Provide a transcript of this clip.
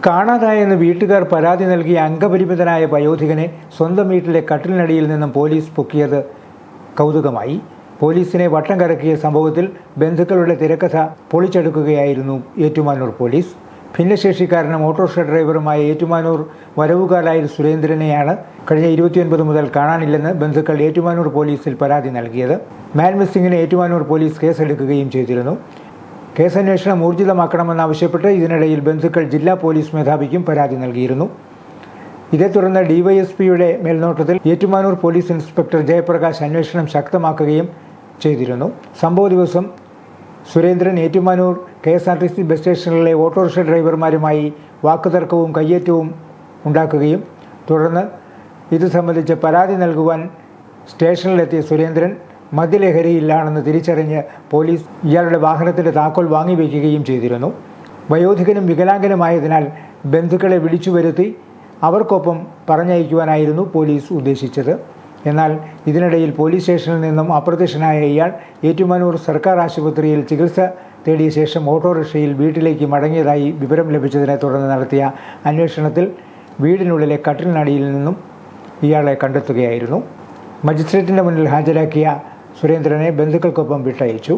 കാണാതായെന്ന് വീട്ടുകാർ പരാതി നൽകിയ അംഗപരിമിതനായ വയോധികനെ സ്വന്തം വീട്ടിലെ കട്ടിലിനടിയിൽ നിന്നും പോലീസ് പൊക്കിയത് കൗതുകമായി. പോലീസിനെ വട്ടം കറക്കിയ സംഭവത്തിൽ ബന്ധുക്കളുടെ തിരക്കഥ പൊളിച്ചെടുക്കുകയായിരുന്നു ഏറ്റുമാനൂർ പോലീസ്. ഭിന്നശേഷിക്കാരനും ഓട്ടോറിക്ഷ ഡ്രൈവറുമായ ഏറ്റുമാനൂർ വരവുകാലായ സുരേന്ദ്രനെയാണ് കഴിഞ്ഞ 29 മുതൽ കാണാനില്ലെന്ന് ബന്ധുക്കൾ ഏറ്റുമാനൂർ പോലീസിൽ പരാതി നൽകിയത്. മാൻ മിസ്സിംഗിന് ഏറ്റുമാനൂർ പോലീസ് കേസെടുക്കുകയും ചെയ്തിരുന്നു. കേസന്വേഷണം ഊർജിതമാക്കണമെന്നാവശ്യപ്പെട്ട് ഇതിനിടയിൽ ബന്ധുക്കൾ ജില്ലാ പോലീസ് മേധാവിക്കും പരാതി നൽകിയിരുന്നു. ഇതേ തുടർന്ന് ഡിവൈഎസ്പിയുടെ മേൽനോട്ടത്തിൽ ഏറ്റുമാനൂർ പോലീസ് ഇൻസ്പെക്ടർ ജയപ്രകാശ് അന്വേഷണം ശക്തമാക്കുകയും ചെയ്തിരുന്നു. സംഭവ ദിവസം സുരേന്ദ്രൻ ഏറ്റുമാനൂർ KSRTC ബസ് സ്റ്റേഷനിലെ ഓട്ടോറിക്ഷ ഡ്രൈവർമാരുമായി വാക്കുതർക്കവും കയ്യേറ്റവും ഉണ്ടാക്കുകയും തുടർന്ന് ഇത് സംബന്ധിച്ച് പരാതി നൽകുവാൻ സ്റ്റേഷനിലെത്തിയ സുരേന്ദ്രൻ മദ്യലഹരിയിലാണെന്ന് തിരിച്ചറിഞ്ഞ് പോലീസ് ഇയാളുടെ വാഹനത്തിൻ്റെ താക്കോൽ വാങ്ങിവെക്കുകയും ചെയ്തിരുന്നു. വയോധികനും വികലാംഗനുമായതിനാൽ ബന്ധുക്കളെ വിളിച്ചു വരുത്തി അവർക്കൊപ്പം പറഞ്ഞയക്കുവാനായിരുന്നു പോലീസ് ഉദ്ദേശിച്ചത്. എന്നാൽ ഇതിനിടയിൽ പോലീസ് സ്റ്റേഷനിൽ നിന്നും അപ്രത്യക്ഷനായ ഇയാൾ ഏറ്റുമാനൂർ സർക്കാർ ആശുപത്രിയിൽ ചികിത്സ തേടിയ ശേഷം ഓട്ടോറിക്ഷയിൽ വീട്ടിലേക്ക് മടങ്ങിയതായി വിവരം ലഭിച്ചതിനെ തുടർന്ന് നടത്തിയ അന്വേഷണത്തിൽ വീടിനുള്ളിലെ കട്ടിലിനടിയിൽ നിന്നും ഇയാളെ കണ്ടെത്തുകയായിരുന്നു. മജിസ്ട്രേറ്റിൻ്റെ മുന്നിൽ ഹാജരാക്കിയ സുരേന്ദ്രനെ ബന്ധുക്കൾക്കൊപ്പം വിട്ടയച്ചു.